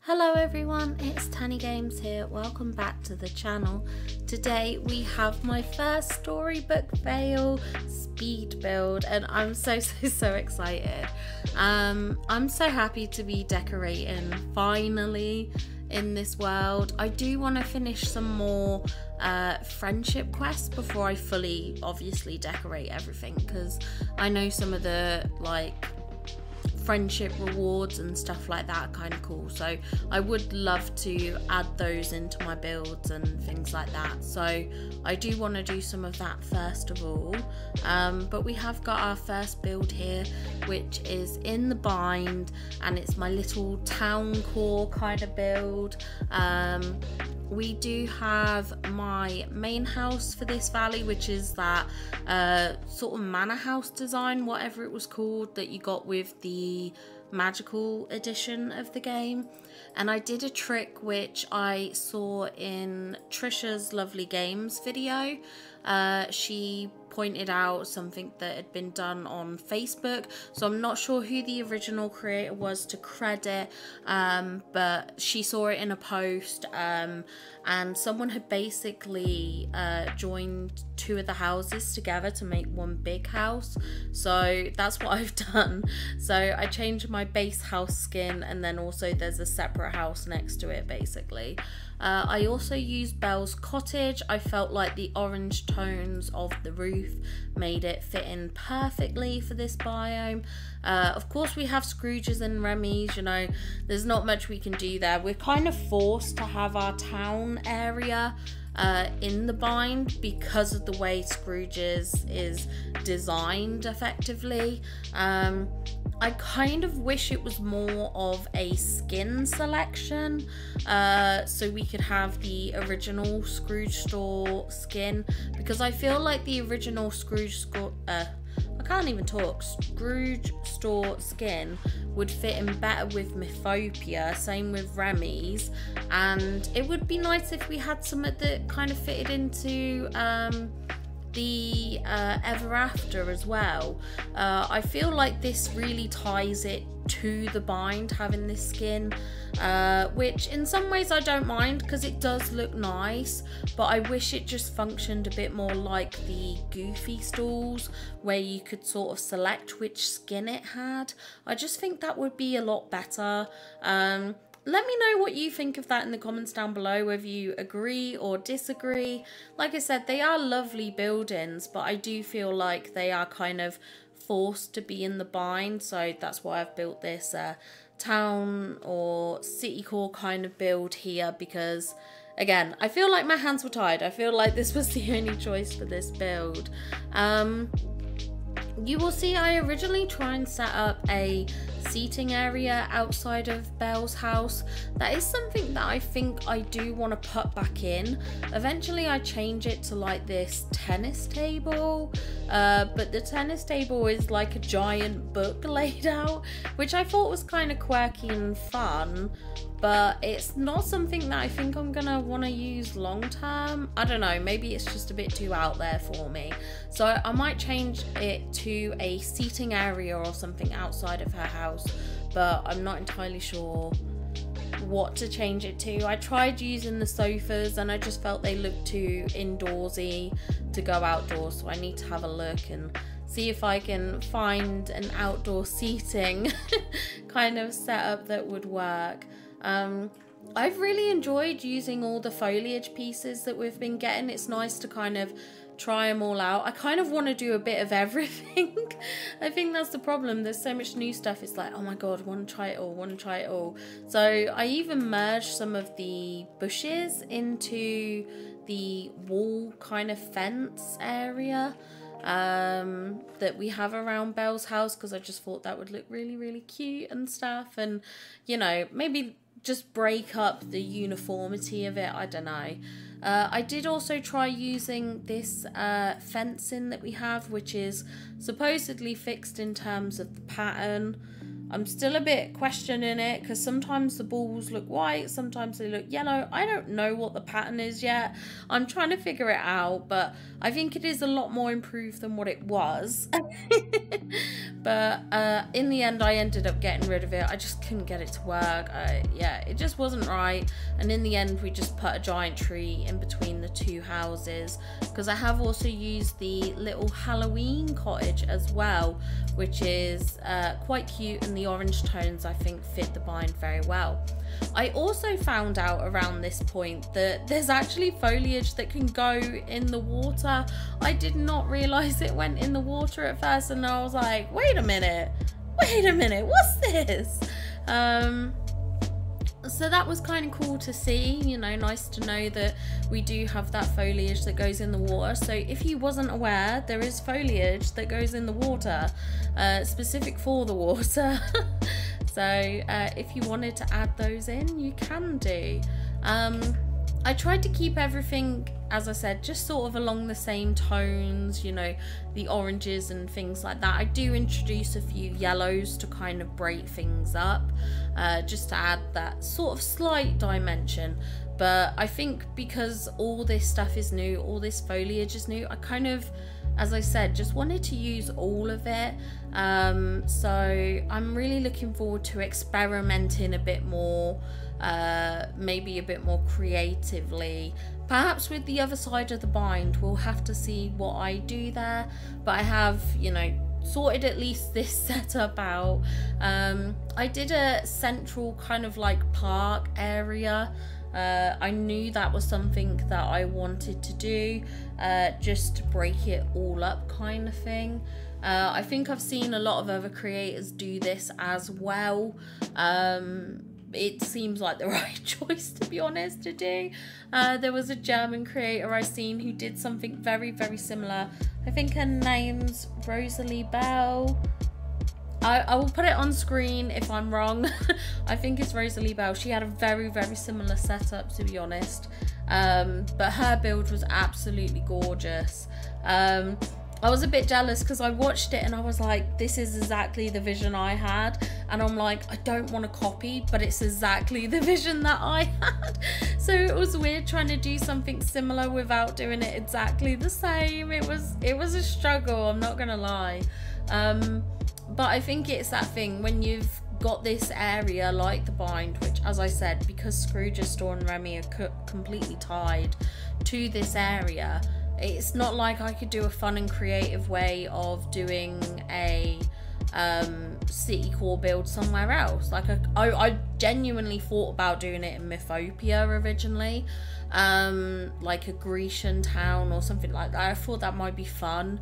Hello everyone, it's Tanny Games here. Welcome back to the channel. Today we have my first Storybook Vale speed build and I'm so excited. I'm so happy to be decorating finally in this world. I do want to finish some more friendship quests before I fully obviously decorate everything, because I know some of the friendship rewards and stuff like that are kind of cool, so I would love to add those into my builds and things like that. So I do want to do some of that first of all, but we have got our first build here, which is in the bind, and it's my little town core kind of build. We do have my main house for this valley, which is that sort of manor house design, whatever it was called, that you got with the magical edition of the game. And I did a trick which I saw in Trisha's Lovely Games video. She pointed out something that had been done on Facebook, so I'm not sure who the original creator was to credit, but she saw it in a post, and someone had basically joined two of the houses together to make one big house. So that's what I've done. So I changed my base house skin, and then also there's a separate house next to it basically. I also used Belle's cottage. I felt like the orange tones of the roof made it fit in perfectly for this biome. Of course we have Scrooges and Remy's, you know, there's not much we can do there. We're kind of forced to have our town area in the bind because of the way Scrooge's is designed effectively. I kind of wish it was more of a skin selection, so we could have the original Scrooge store skin, because I feel like the original Scrooge store, Scrooge store skin would fit in better with Mythopia, same with Remy's, and it would be nice if we had some that kind of fitted into the Ever After as well. I feel like this really ties it to the bind, having this skin, which in some ways I don't mind because it does look nice, but I wish it just functioned a bit more like the Goofy stalls where you could sort of select which skin it had. I just think that would be a lot better. Let me know what you think of that in the comments down below, whether you agree or disagree. Like I said, they are lovely buildings, but I do feel like they are kind of forced to be in the bind, so that's why I've built this town or city core kind of build here, because again, I feel like my hands were tied. I feel like this was the only choice for this build. You will see I originally try and set up a seating area outside of Belle's house. That is something that I think I do want to put back in. Eventually I change it to like this tennis table, but the tennis table is like a giant book laid out, which I thought was kind of quirky and fun, but it's not something that I think I'm gonna want to use long term. I don't know, maybe it's just a bit too out there for me. So I might change it to a seating area or something outside of her house, but I'm not entirely sure what to change it to. I tried using the sofas and I just felt they looked too indoorsy to go outdoors, so I need to have a look and see if I can find an outdoor seating kind of setup that would work. I've really enjoyed using all the foliage pieces that we've been getting. It's nice to kind of try them all out. I kind of want to do a bit of everything. I think that's the problem. There's so much new stuff. It's like, oh my god, want to try it all, want to try it all. So I even merged some of the bushes into the wall kind of fence area that we have around Belle's house, because I just thought that would look really, really cute and stuff. And, you know, maybe just break up the uniformity of it. I don't know. I did also try using this fencing that we have, which is supposedly fixed in terms of the pattern. I'm still a bit questioning it, because sometimes the balls look white, sometimes they look yellow. I don't know what the pattern is yet. I'm trying to figure it out, but I think it is a lot more improved than what it was. But in the end, I ended up getting rid of it. I just couldn't get it to work. Yeah, it just wasn't right. And in the end, we just put a giant tree in between the two houses, because I have also used the little Halloween cottage as well, which is quite cute, and the orange tones I think fit the bind very well. I also found out around this point that there's actually foliage that can go in the water. I did not realise it went in the water at first, and I was like, wait a minute, what's this? So that was kind of cool to see, you know, nice to know that we do have that foliage that goes in the water. So if you wasn't aware, there is foliage that goes in the water, specific for the water. So if you wanted to add those in, you can do. I tried to keep everything, as I said, just sort of along the same tones, you know, the oranges and things like that. I do introduce a few yellows to kind of break things up, just to add that sort of slight dimension. But I think because all this stuff is new, all this foliage is new, I kind of, as I said, just wanted to use all of it. So I'm really looking forward to experimenting a bit more, maybe a bit more creatively, perhaps with the other side of the bind. We'll have to see what I do there, but I have, you know, sorted at least this setup out. I did a central kind of like park area. I knew that was something that I wanted to do, just to break it all up kind of thing. I think I've seen a lot of other creators do this as well. It seems like the right choice, to be honest, to do. There was a German creator I seen who did something very, very similar. I think her name's Rosalie Bell. I will put it on screen if I'm wrong. I think it's Rosalie Bell. She had a very, very similar setup, to be honest. But her build was absolutely gorgeous. I was a bit jealous because I watched it and I was like, this is exactly the vision I had. And I'm like, I don't want to copy, but it's exactly the vision that I had. So it was weird trying to do something similar without doing it exactly the same. It was a struggle, I'm not gonna lie. But I think it's that thing when you've got this area like the bind, which, as I said, because Scrooge's store and Remy are completely tied to this area, it's not like I could do a fun and creative way of doing a city core build somewhere else. Like I genuinely thought about doing it in Mythopia originally, like a Grecian town or something like that. I thought that might be fun.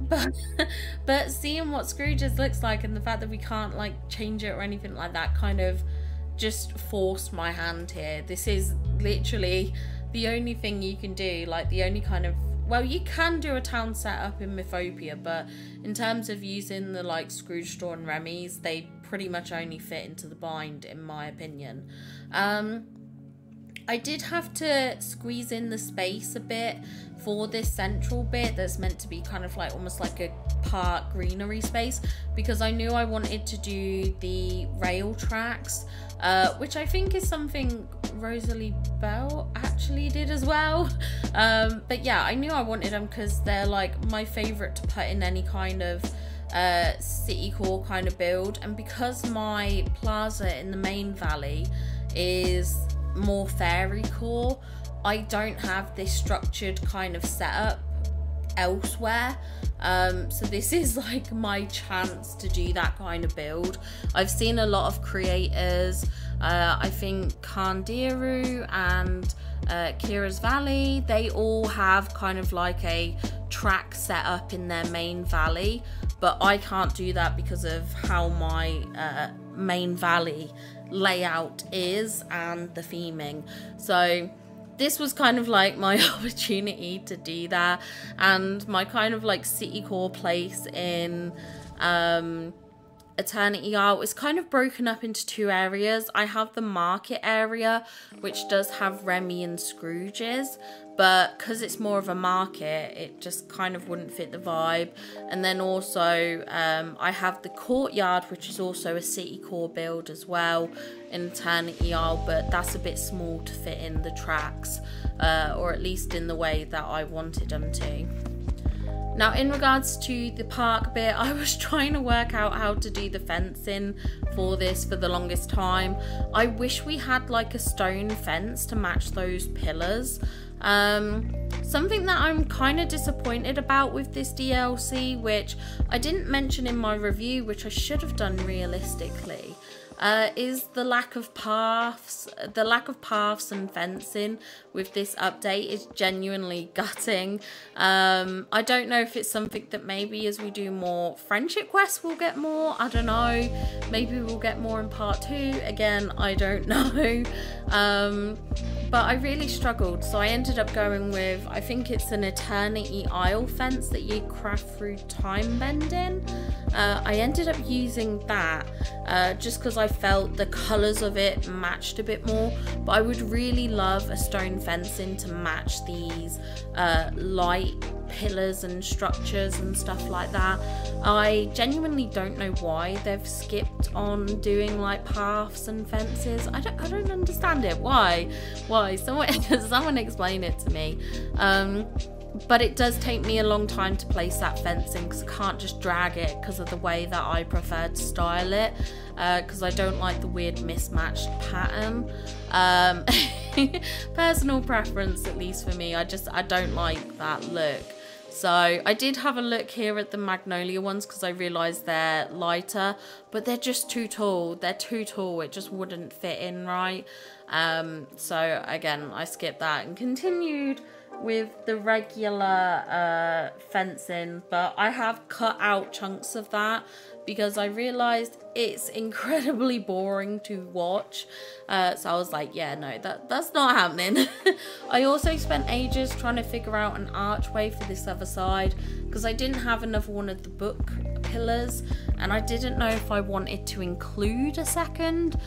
But seeing what Scrooge's looks like and the fact that we can't like change it or anything like that kind of just forced my hand here. This is literally the only thing you can do, like the only kind of, well, you can do a town setup in Mythopia, but in terms of using the like Scrooge store and Remy's, they pretty much only fit into the bind, in my opinion. I did have to squeeze in the space a bit for this central bit that's meant to be kind of like almost like a park greenery space, because I knew I wanted to do the rail tracks, which I think is something Rosalie Bell actually did as well. But yeah, I knew I wanted them because they're like my favorite to put in any kind of city core kind of build, and because my plaza in the main valley is more fairy core, I don't have this structured kind of setup elsewhere. So this is like my chance to do that kind of build. I've seen a lot of creators, I think Kandiru and Kira's Valley, they all have kind of like a track set up in their main valley, but I can't do that because of how my main valley layout is and the theming. So this was kind of like my opportunity to do that, and my kind of like city core place in Eternity Isle is kind of broken up into two areas. I have the market area, which does have Remy and Scrooge's, but because it's more of a market, it just kind of wouldn't fit the vibe. And then also I have the courtyard, which is also a city core build as well in Eternity Isle, but that's a bit small to fit in the tracks, or at least in the way that I wanted them to. Now, in regards to the park bit, I was trying to work out how to do the fencing for this for the longest time. I wish we had like a stone fence to match those pillars. Something that I'm kind of disappointed about with this DLC, which I didn't mention in my review, which I should have done realistically, is the lack of paths. The lack of paths and fencing with this update is genuinely gutting. I don't know if it's something that maybe as we do more friendship quests we'll get more. I don't know. Maybe we'll get more in part 2. Again, I don't know. But I really struggled, so I ended up going with, I think it's an Eternity Isle fence that you craft through time bending. I ended up using that just because I felt the colours of it matched a bit more, but I would really love a stone fencing to match these light pillars and structures and stuff like that. I genuinely don't know why they've skipped on doing like paths and fences. I don't understand it. Why someone explain it to me. But it does take me a long time to place that fencing because I can't just drag it because of the way that I prefer to style it, because I don't like the weird mismatched pattern. Personal preference, at least for me. I don't like that look. So I did have a look here at the Magnolia ones because I realised they're lighter, but they're just too tall. They're too tall. It just wouldn't fit in right. So again, I skipped that and continued with the regular fencing, but I have cut out chunks of that because I realised it's incredibly boring to watch. So I was like, yeah, no, that's not happening. I also spent ages trying to figure out an archway for this other side because I didn't have another one of the book pillars, and I didn't know if I wanted to include a second.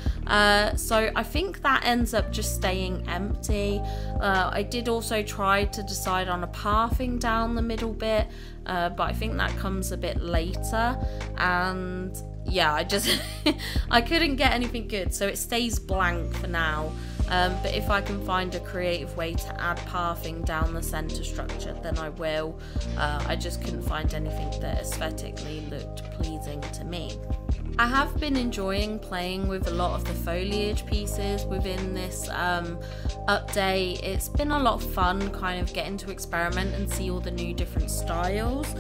So I think that ends up just staying empty. I did also try to decide on a pathing down the middle bit, but I think that comes a bit later, and yeah, I couldn't get anything good, so it stays blank for now. But if I can find a creative way to add pathing down the centre structure, then I will. I just couldn't find anything that aesthetically looked pleasing to me. I have been enjoying playing with a lot of the foliage pieces within this update. It's been a lot of fun kind of getting to experiment and see all the new different styles.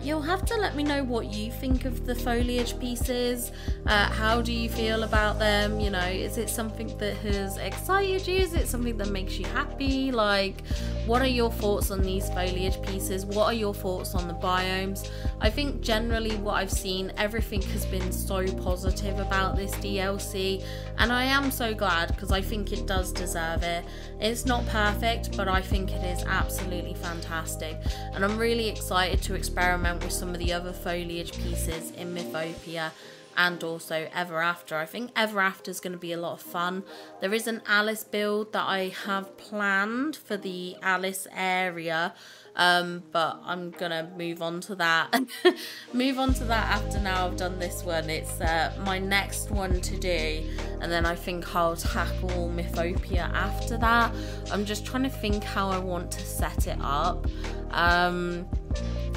You'll have to let me know what you think of the foliage pieces. How do you feel about them? You know, is it something that has excited you? Is it something that makes you happy? Like, what are your thoughts on these foliage pieces? What are your thoughts on the biomes? I think generally what I've seen, everything has been so positive about this DLC, and I am so glad because I think it does deserve it. It's not perfect, but I think it is absolutely fantastic, and I'm really excited to experiment with some of the other foliage pieces in Mythopia and also Ever After. I think Ever After is going to be a lot of fun. There is an Alice build that I have planned for the Alice area, but I'm gonna move on to that after now I've done this one. It's my next one to do, and then I think I'll tackle Mythopia after that. I'm just trying to think how I want to set it up,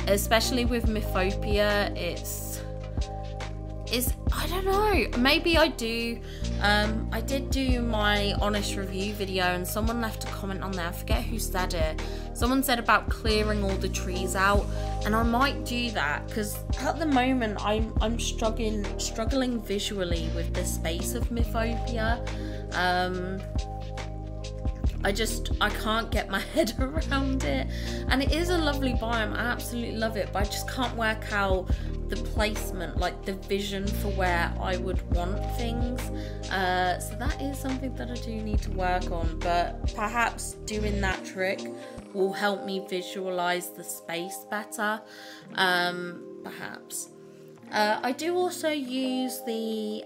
especially with Mythopia. I don't know, maybe I do. I did do my honest review video and someone left a comment on there, I forget who said it. Someone said about clearing all the trees out, and I might do that because at the moment I'm struggling visually with the space of Mythopia. I can't get my head around it. And it is a lovely biome, I absolutely love it, but I just can't work out the placement, like the vision for where I would want things. So that is something that I do need to work on, but perhaps doing that trick will help me visualize the space better, perhaps. I do also use the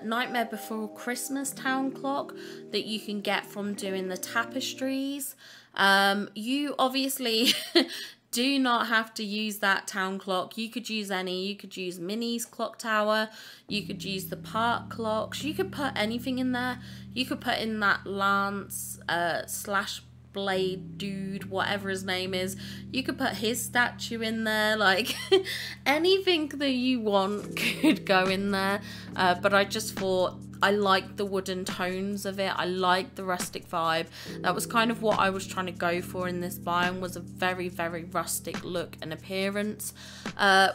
Nightmare Before Christmas town clock that you can get from doing the tapestries. You obviously do not have to use that town clock. You could use any. You could use Minnie's clock tower. You could use the park clocks. You could put anything in there. You could put in that Lance slash Blade dude, whatever his name is. You could put his statue in there, like anything that you want could go in there. But I just thought I like the wooden tones of it. I like the rustic vibe. That was kind of what I was trying to go for in this biome, was a very, very rustic look and appearance.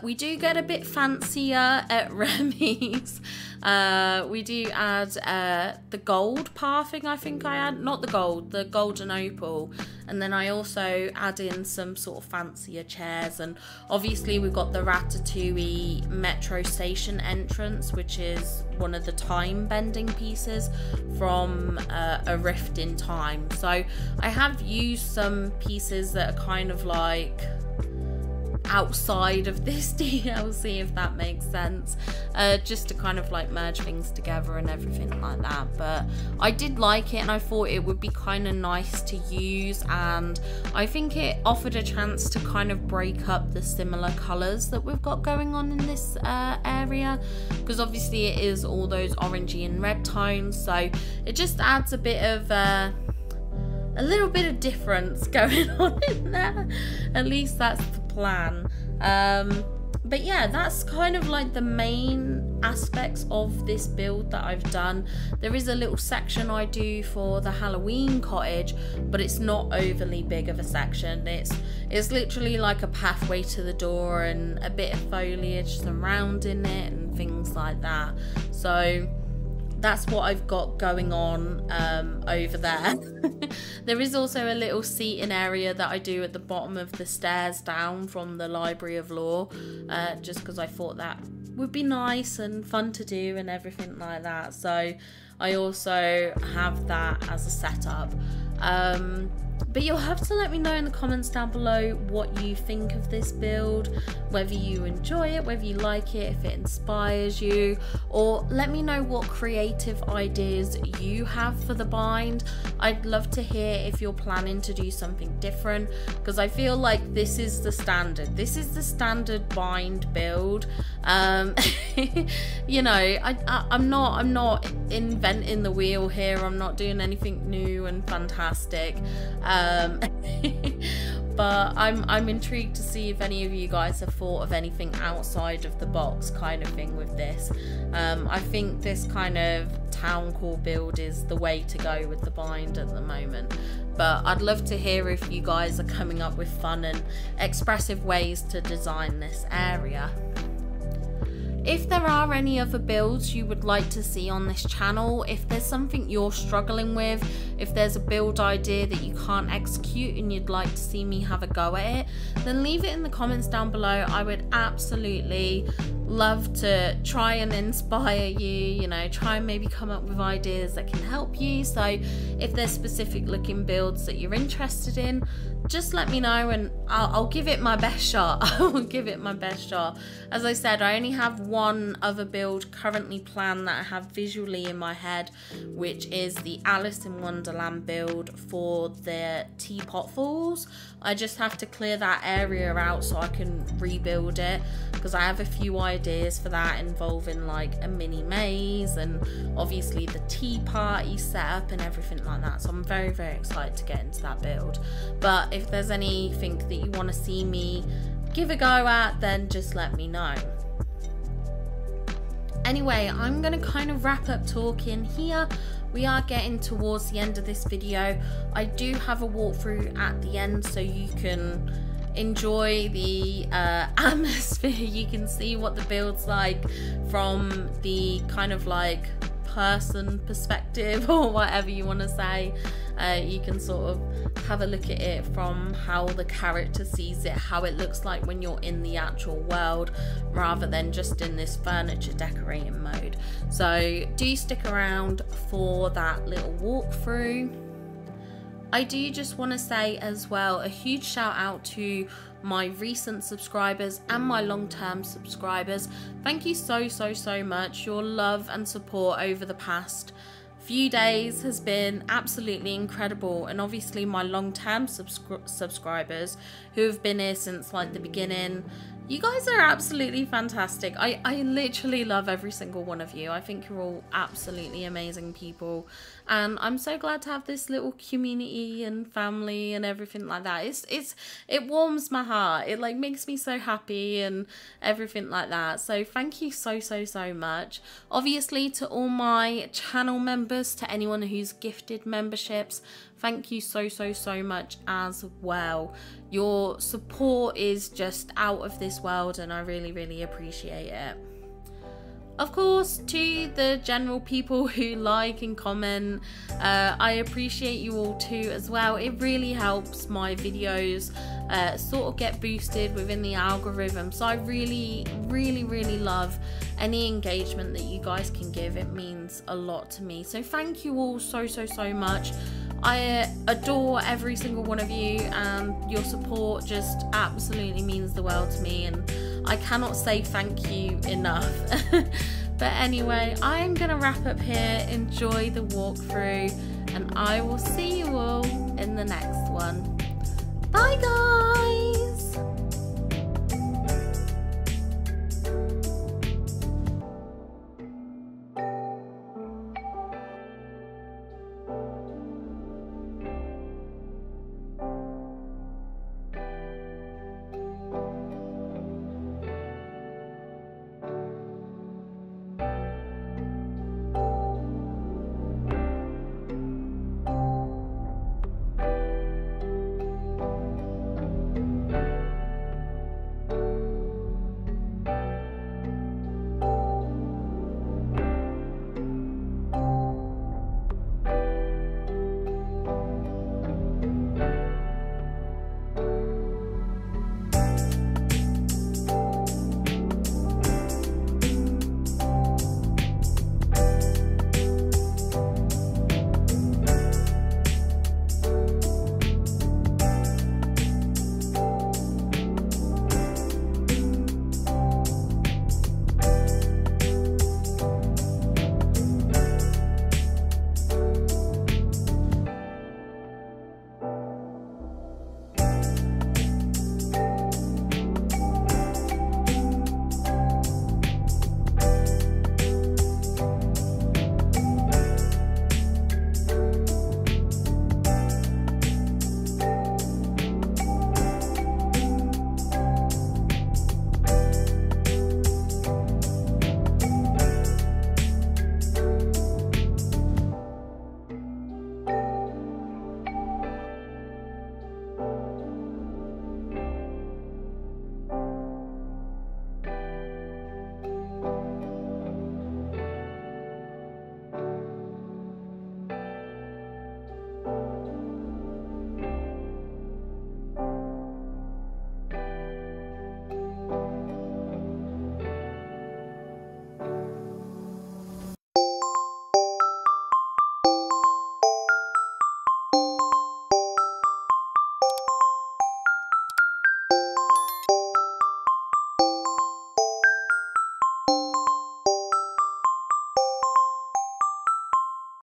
We do get a bit fancier at Remy's. We do add the gold pathing, I think I add, not the gold, the golden opal. And then I also add in some sort of fancier chairs. And obviously we've got the Ratatouille metro station entrance, which is one of the time bending pieces from A Rift in Time. So I have used some pieces that are kind of like outside of this DLC, if that makes sense, just to kind of like merge things together and everything like that. But I did like it, and I thought it would be kind of nice to use, and I think it offered a chance to kind of break up the similar colours that we've got going on in this area, because obviously it is all those orangey and red tones, so it just adds a bit of a little bit of difference going on in there. At least that's the plan. But yeah, that's kind of like the main aspects of this build that I've done. There is a little section I do for the Halloween cottage, but it's not overly big of a section. It's literally like a pathway to the door and a bit of foliage surrounding it and things like that. So that's what I've got going on over there. There is also a little seating area that I do at the bottom of the stairs down from the Library of Lore, just because I thought that would be nice and fun to do and everything like that. So I also have that as a setup. But you'll have to let me know in the comments down below what you think of this build, whether you enjoy it, whether you like it, if it inspires you, or let me know what creative ideas you have for the bind. I'd love to hear if you're planning to do something different, because I feel like this is the standard. This is the standard bind build. You know, I'm not inventing the wheel here. I'm not doing anything new and fantastic. But I'm intrigued to see if any of you guys have thought of anything outside of the box kind of thing with this. I think this kind of town core build is the way to go with the bind at the moment. But I'd love to hear if you guys are coming up with fun and expressive ways to design this area. If there are any other builds you would like to see on this channel, if there's something you're struggling with, if there's a build idea that you can't execute and you'd like to see me have a go at it, then leave it in the comments down below. I would absolutely love to try and inspire you, you know, try and maybe come up with ideas that can help you. So if there's specific looking builds that you're interested in, just let me know and I'll give it my best shot. I will give it my best shot. As I said, I only have one other build currently planned that I have visually in my head, which is the Alice in Wonderland build for the Teapot Falls. I just have to clear that area out so I can rebuild it, because I have a few ideas for that involving like a mini maze and obviously the tea party setup and everything like that. So I'm very, very excited to get into that build. But if there's anything that you want to see me give a go at, then just let me know. Anyway, I'm going to kind of wrap up talking here. We are getting towards the end of this video. I do have a walkthrough at the end so you can enjoy the atmosphere. You can see what the build's like from the kind of like person perspective or whatever you want to say. You can sort of have a look at it from how the character sees it, how it looks like when you're in the actual world rather than just in this furniture decorating mode. So do stick around for that little walkthrough. I do just want to say as well, a huge shout out to my recent subscribers and my long-term subscribers. Thank you so much. Your love and support over the past few days has been absolutely incredible, and obviously my long-term subscribers who have been here since like the beginning, you guys are absolutely fantastic. I literally love every single one of you. I think you're all absolutely amazing people, and I'm so glad to have this little community and family and everything like that. It warms my heart. It like makes me so happy and everything like that. So thank you so much. Obviously to all my channel members, to anyone who's gifted memberships, thank you so much as well. Your support is just out of this world, and I really appreciate it. Of course, to the general people who like and comment, I appreciate you all too as well. It really helps my videos sort of get boosted within the algorithm. So I really love any engagement that you guys can give. It means a lot to me. So thank you all so much. I adore every single one of you, and your support just absolutely means the world to me, and I cannot say thank you enough. But anyway, I'm gonna wrap up here. Enjoy the walkthrough, and I will see you all in the next one. Bye guys!